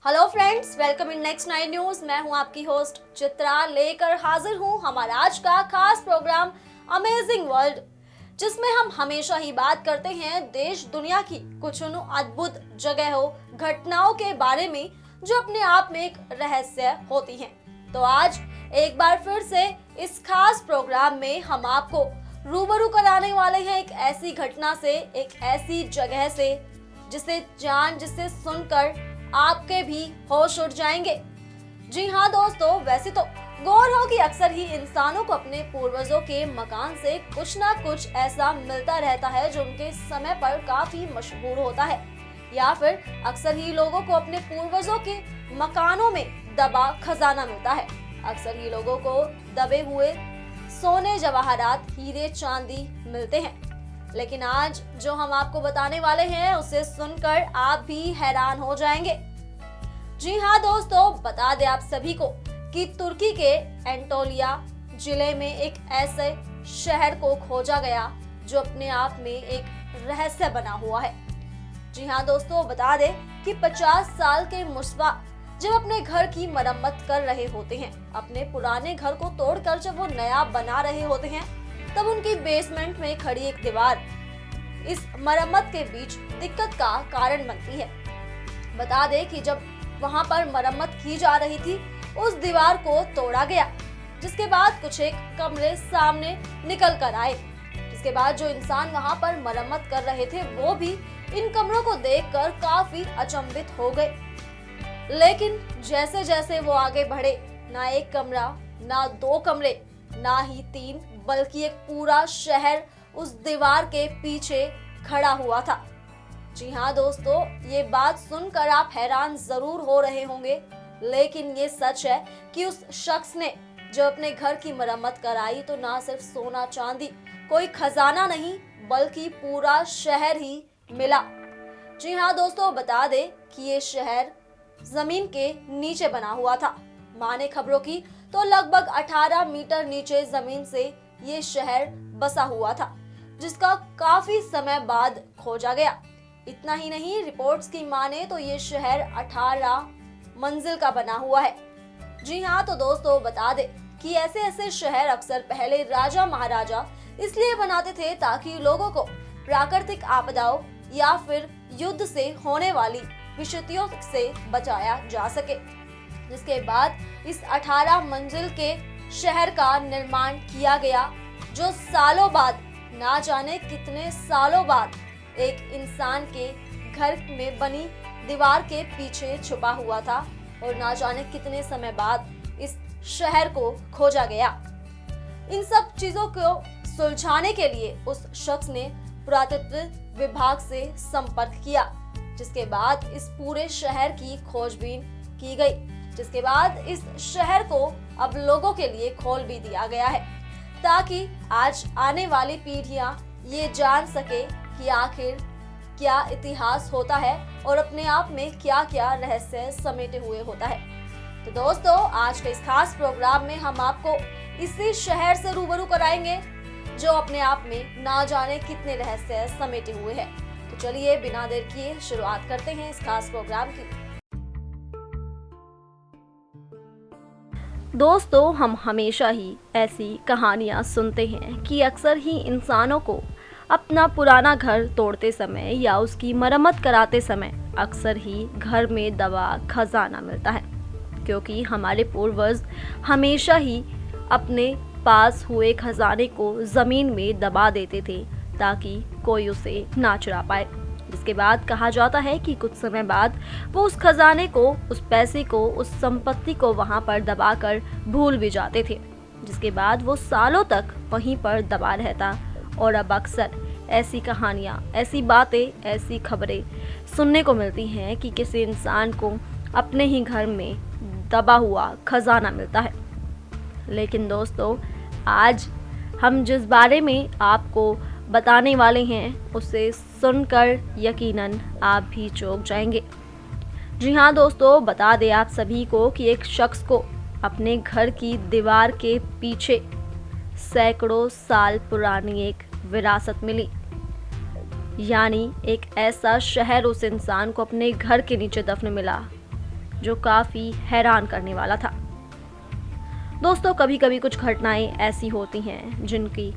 Hello friends, welcome in next 9 news. मैं हूं आपकी होस्ट चित्रा, लेकर हाजिर हूं हमारा आज का खास प्रोग्राम अमेजिंग वर्ल्ड, जिसमें हम हमेशा ही बात करते हैं देश दुनिया की कुछ उन अद्भुत जगहों, घटनाओं के बारे में जो अपने आप में एक रहस्य होती हैं। तो आज एक बार फिर से इस खास प्रोग्राम में हम आपको रूबरू कराने वाले हैं एक ऐसी घटना से, एक ऐसी जगह से जिसे सुनकर आपके भी होश उड़ जाएंगे। जी हाँ दोस्तों, वैसे तो गौर हो कि अक्सर ही इंसानों को अपने पूर्वजों के मकान से कुछ ना कुछ ऐसा मिलता रहता है जो उनके समय पर काफी मशहूर होता है, या फिर अक्सर ही लोगों को अपने पूर्वजों के मकानों में दबा खजाना मिलता है। अक्सर ही लोगों को दबे हुए सोने, जवाहरात, हीरे, चांदी मिलते हैं। लेकिन आज जो हम आपको बताने वाले हैं उसे सुनकर आप भी हैरान हो जाएंगे। जी हाँ दोस्तों, बता दें आप सभी को कि तुर्की के एंटोलिया जिले में एक ऐसे शहर को खोजा गया जो अपने आप में एक रहस्य बना हुआ है। जी हाँ दोस्तों, बता दें कि 50 साल के मुस्वा जब अपने घर की मरम्मत कर रहे होते हैं, अपने पुराने घर को तोड़कर जब वो नया बना रहे होते हैं, तब उनकी बेसमेंट में खड़ी एक दीवार इस मरम्मत के बीच दिक्कत का कारण बनती है। बता दें कि जब वहां पर मरम्मत की जा रही थी, उस दीवार को तोड़ा गया, जिसके बाद कुछ एक कमरे सामने निकल कर आए। जिसके बाद जो इंसान वहां पर मरम्मत कर रहे थे वो भी इन कमरों को देखकर काफी अचंभित हो गए। लेकिन जैसे जैसे वो आगे बढ़े, ना एक कमरा, ना 2 कमरे, ना ही 3, बल्कि एक पूरा शहर उस दीवार के पीछे खड़ा हुआ था। जी हाँ दोस्तों, ये बात सुनकर आप हैरान जरूर हो रहे होंगे, लेकिन ये सच है कि उस शख्स ने जो अपने घर की मरम्मत कराई तो ना सिर्फ सोना चांदी, कोई खजाना नहीं, बल्कि पूरा शहर ही मिला। जी हाँ दोस्तों, बता दें कि ये शहर जमीन के नीचे बना हुआ था। माने खबरों की तो लगभग 18 मीटर नीचे जमीन से ये शहर बसा हुआ था, जिसका काफी समय बाद खोजा गया। इतना ही नहीं, रिपोर्ट्स की माने तो ये शहर 18 मंजिल का बना हुआ है। जी हाँ, तो दोस्तों बता दे कि ऐसे ऐसे शहर अक्सर पहले राजा महाराजा इसलिए बनाते थे ताकि लोगों को प्राकृतिक आपदाओं या फिर युद्ध से होने वाली विपत्तियों से बचाया जा सके। जिसके बाद इस 18 मंजिल के शहर का निर्माण किया गया, जो सालों बाद, ना जाने कितने सालों बाद, एक इंसान के घर में बनी दीवार के पीछे छुपा हुआ था और ना जाने कितने समय बाद इस शहर को खोजा गया। इन सब चीजों को सुलझाने के लिए उस शख्स ने पुरातत्व विभाग से संपर्क किया, जिसके बाद इस पूरे शहर की खोजबीन की गई। जिसके बाद इस शहर को अब लोगों के लिए खोल भी दिया गया है, ताकि आज आने वाली पीढ़ियां ये जान सके कि आखिर क्या इतिहास होता है और अपने आप में क्या क्या रहस्य समेटे हुए होता है। तो दोस्तों, आज के इस खास प्रोग्राम में हम आपको इसी शहर से रूबरू कराएंगे जो अपने आप में ना जाने कितने रहस्य समेटे हुए हैं। तो चलिए बिना देर किए शुरुआत करते हैं इस खास प्रोग्राम की। दोस्तों, हम हमेशा ही ऐसी कहानियाँ सुनते हैं कि अक्सर ही इंसानों को अपना पुराना घर तोड़ते समय या उसकी मरम्मत कराते समय अक्सर ही घर में दबा खजाना मिलता है, क्योंकि हमारे पूर्वज हमेशा ही अपने पास हुए खजाने को ज़मीन में दबा देते थे ताकि कोई उसे ना चुरा पाए। जिसके बाद कहा जाता है कि कुछ समय बाद वो उस खजाने को, उस पैसे को, उस संपत्ति को वहाँ पर दबाकर भूल भी जाते थे, जिसके बाद वो सालों तक वहीं पर दबा रहता। और अब अक्सर ऐसी कहानियाँ, ऐसी बातें, ऐसी खबरें सुनने को मिलती हैं कि किसी इंसान को अपने ही घर में दबा हुआ खजाना मिलता है। लेकिन दोस्तों, आज हम जिस बारे में आपको बताने वाले हैं उसे सुनकर यकीनन आप भी चौंक जाएंगे। जी हाँ दोस्तों, बता दें आप सभी को कि एक शख्स को अपने घर की दीवार के पीछे सैकड़ों साल पुरानी एक विरासत मिली। यानी एक ऐसा शहर उस इंसान को अपने घर के नीचे दफन मिला जो काफ़ी हैरान करने वाला था। दोस्तों, कभी कभी कुछ घटनाएं ऐसी होती हैं जिनकी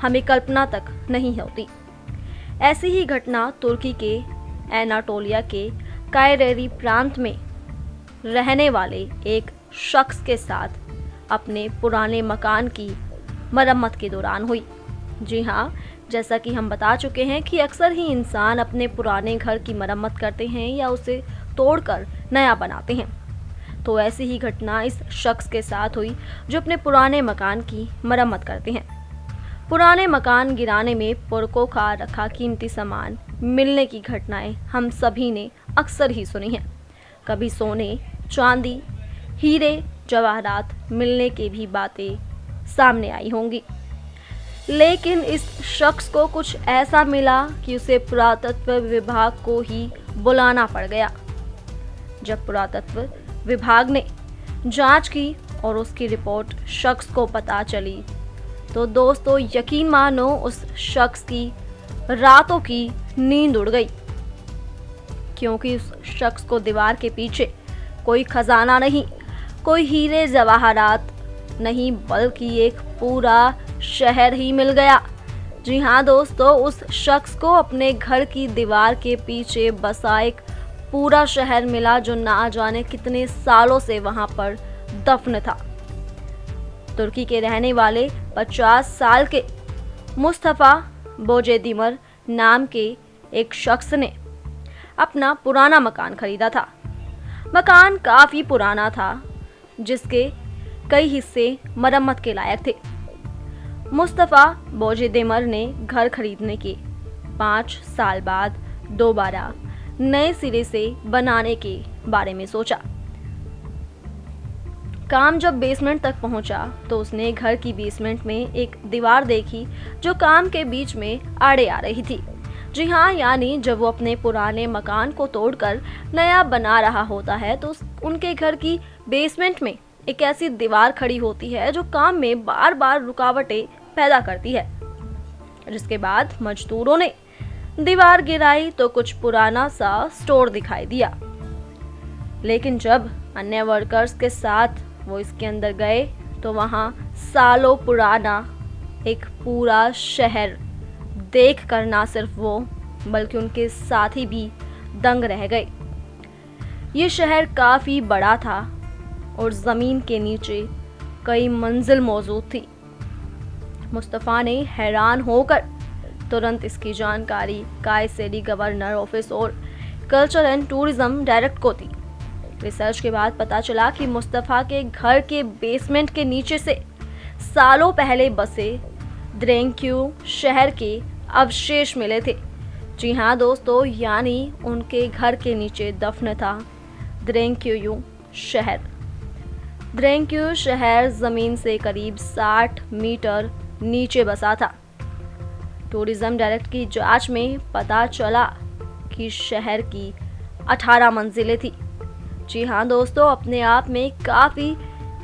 हमें कल्पना तक नहीं होती। ऐसी ही घटना तुर्की के एनाटोलिया के कायरेरी प्रांत में रहने वाले एक शख्स के साथ अपने पुराने मकान की मरम्मत के दौरान हुई। जी हाँ, जैसा कि हम बता चुके हैं कि अक्सर ही इंसान अपने पुराने घर की मरम्मत करते हैं या उसे तोड़कर नया बनाते हैं। तो ऐसी ही घटना इस शख्स के साथ हुई जो अपने पुराने मकान की मरम्मत करते हैं। पुराने मकान गिराने में पुरखों का रखा कीमती सामान मिलने की घटनाएं हम सभी ने अक्सर ही सुनी हैं। कभी सोने, चांदी, हीरे, जवाहरात मिलने की भी बातें सामने आई होंगी। लेकिन इस शख्स को कुछ ऐसा मिला कि उसे पुरातत्व विभाग को ही बुलाना पड़ गया। जब पुरातत्व विभाग ने जांच की और उसकी रिपोर्ट शख्स को पता चली तो दोस्तों यकीन मानो उस शख्स की रातों की नींद उड़ गई, क्योंकि उस शख्स को दीवार के पीछे कोई खजाना नहीं, कोई हीरे जवाहरात नहीं, बल्कि एक पूरा शहर ही मिल गया। जी हाँ दोस्तों, उस शख्स को अपने घर की दीवार के पीछे बसा एक पूरा शहर मिला जो ना जाने कितने सालों से वहां पर दफन था। तुर्की के रहने वाले 50 साल के मुस्तफा बोजेदिमर नाम के एक शख्स ने अपना पुराना मकान खरीदा था। मकान काफ़ी पुराना था, जिसके कई हिस्से मरम्मत के लायक थे। मुस्तफा बोजेदिमर ने घर खरीदने के 5 साल बाद दोबारा नए सिरे से बनाने के बारे में सोचा। काम जब बेसमेंट तक पहुंचा तो उसने घर की बेसमेंट में एक दीवार देखी जो काम के बीच में आड़े आ रही थी। जी हाँ, यानी जब वो अपने पुराने मकान को तोड़कर नया बना रहा होता है तो उनके घर की बेसमेंट में एक ऐसी दीवार खड़ी होती है जो काम में बार बार रुकावटें पैदा करती है। जिसके बाद मजदूरों ने दीवार गिराई तो कुछ पुराना सा स्टोर दिखाई दिया। लेकिन जब अन्य वर्कर्स के साथ वो इसके अंदर गए तो वहाँ सालों पुराना एक पूरा शहर देख कर ना सिर्फ वो बल्कि उनके साथी भी दंग रह गए। ये शहर काफ़ी बड़ा था और ज़मीन के नीचे कई मंजिल मौजूद थी। मुस्तफ़ा ने हैरान होकर तुरंत इसकी जानकारी कायसेरी गवर्नर ऑफिस और कल्चर एंड टूरिज्म डायरेक्ट को दी। रिसर्च के बाद पता चला कि मुस्तफ़ा के घर के बेसमेंट के नीचे से सालों पहले बसे द्रेंक्यू शहर के अवशेष मिले थे। जी हाँ दोस्तों, यानी उनके घर के नीचे दफन था द्रेंक्यू शहर। द्रेंक्यू शहर ज़मीन से करीब 60 मीटर नीचे बसा था। टूरिज्म डायरेक्ट की जांच में पता चला कि शहर की 18 मंजिलें थी। जी हाँ दोस्तों, अपने आप में काफ़ी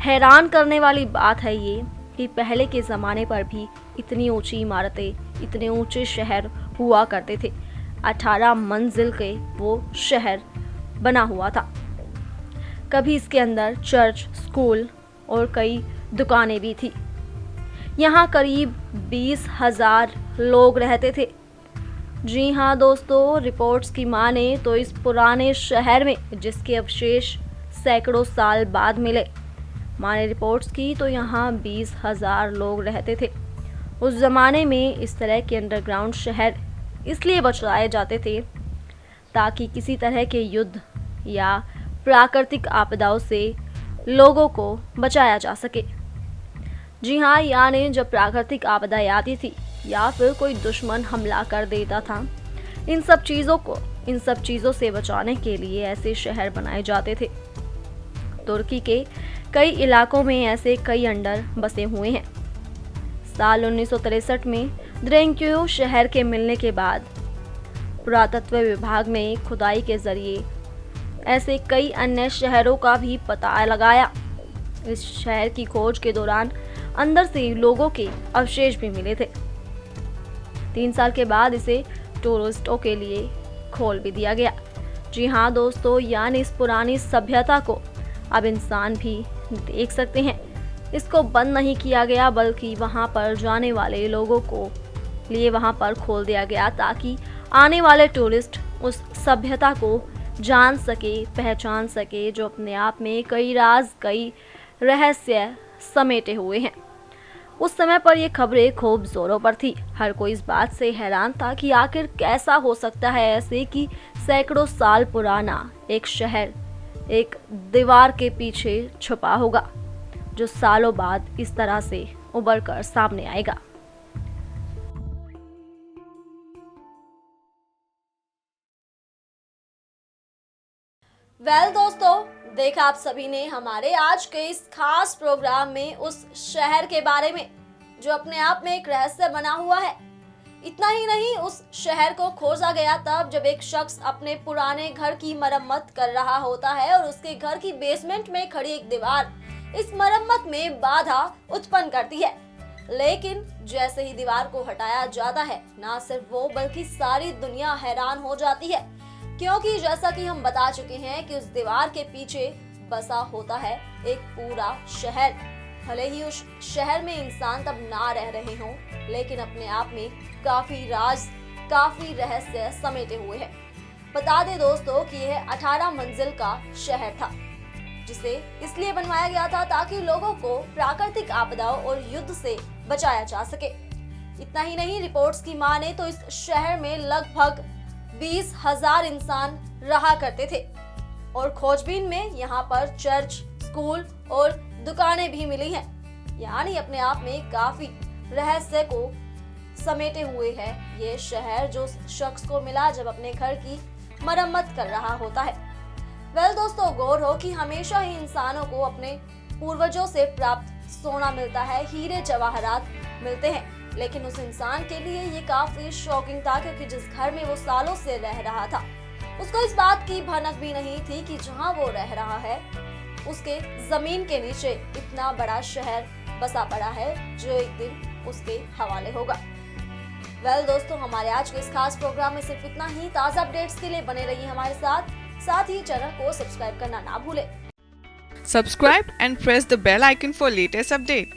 हैरान करने वाली बात है ये कि पहले के ज़माने पर भी इतनी ऊंची इमारतें, इतने ऊंचे शहर हुआ करते थे। 18 मंजिल के वो शहर बना हुआ था। कभी इसके अंदर चर्च, स्कूल और कई दुकानें भी थी। यहाँ करीब 20,000 लोग रहते थे। जी हाँ दोस्तों, रिपोर्ट्स की माने तो इस पुराने शहर में जिसके अवशेष सैकड़ों साल बाद मिले, माने रिपोर्ट्स की तो यहाँ 20,000 लोग रहते थे। उस ज़माने में इस तरह के अंडरग्राउंड शहर इसलिए बचाए जाते थे ताकि किसी तरह के युद्ध या प्राकृतिक आपदाओं से लोगों को बचाया जा सके। जी हाँ, यानी जब प्राकृतिक आपदाएं आती थी या फिर कोई दुश्मन हमला कर देता था, इन सब चीज़ों से बचाने के लिए ऐसे शहर बनाए जाते थे। तुर्की के कई इलाकों में ऐसे कई अंडर बसे हुए हैं। साल 1963 में द्रेंक्यू शहर के मिलने के बाद पुरातत्व विभाग ने खुदाई के जरिए ऐसे कई अन्य शहरों का भी पता लगाया। इस शहर की खोज के दौरान अंदर से लोगों के अवशेष भी मिले थे। 3 साल के बाद इसे टूरिस्टों के लिए खोल भी दिया गया। जी हाँ दोस्तों, यानी इस पुरानी सभ्यता को अब इंसान भी देख सकते हैं। इसको बंद नहीं किया गया, बल्कि वहाँ पर जाने वाले लोगों को लिए वहाँ पर खोल दिया गया, ताकि आने वाले टूरिस्ट उस सभ्यता को जान सके, पहचान सके, जो अपने आप में कई राज, कई रहस्य समेटे हुए हैं। उस समय पर ये खबरें खूब जोरों पर थी। हर कोई इस बात से हैरान था कि आखिर कैसा हो सकता है ऐसे कि सैकड़ों साल पुराना एक शहर एक दीवार के पीछे छुपा होगा, जो सालों बाद इस तरह से उभर कर सामने आएगा। दोस्तों, देखा आप सभी ने हमारे आज के इस खास प्रोग्राम में उस शहर के बारे में जो अपने आप में एक रहस्य बना हुआ है। इतना ही नहीं, उस शहर को खोजा गया तब जब एक शख्स अपने पुराने घर की मरम्मत कर रहा होता है और उसके घर की बेसमेंट में खड़ी एक दीवार इस मरम्मत में बाधा उत्पन्न करती है। लेकिन जैसे ही दीवार को हटाया जाता है, ना सिर्फ वो बल्कि सारी दुनिया हैरान हो जाती है, क्योंकि जैसा कि हम बता चुके हैं कि उस दीवार के पीछे बसा होता है एक पूरा शहर। भले ही उस शहर में इंसान तब ना रह रहे हों, लेकिन अपने आप में काफी राज, काफी रहस्य समेटे हुए हैं। बता दें दोस्तों कि यह 18 मंजिल का शहर था, जिसे इसलिए बनवाया गया था ताकि लोगों को प्राकृतिक आपदाओं और युद्ध से बचाया जा सके। इतना ही नहीं, रिपोर्ट्स की माने तो इस शहर में लगभग 20,000 इंसान रहा करते थे और खोजबीन में यहाँ पर चर्च, स्कूल और दुकानें भी मिली हैं। यानी अपने आप में काफी रहस्य को समेटे हुए है ये शहर, जो शख्स को मिला जब अपने घर की मरम्मत कर रहा होता है। दोस्तों, गौर हो कि हमेशा ही इंसानों को अपने पूर्वजों से प्राप्त सोना मिलता है, हीरे जवाहरात मिलते हैं, लेकिन उस इंसान के लिए ये काफी शॉकिंग था, क्योंकि जिस घर में वो सालों से रह रहा था उसको इस बात की भनक भी नहीं थी कि जहां वो रह रहा है उसके जमीन के नीचे इतना बड़ा शहर बसा पड़ा है, जो एक दिन उसके हवाले होगा। दोस्तों, हमारे आज के इस खास प्रोग्राम में सिर्फ इतना ही। ताजा अपडेट्स के लिए बने रहिए हमारे साथ ही चैनल को सब्सक्राइब करना ना भूलें। Subscribe and press the bell icon for latest update.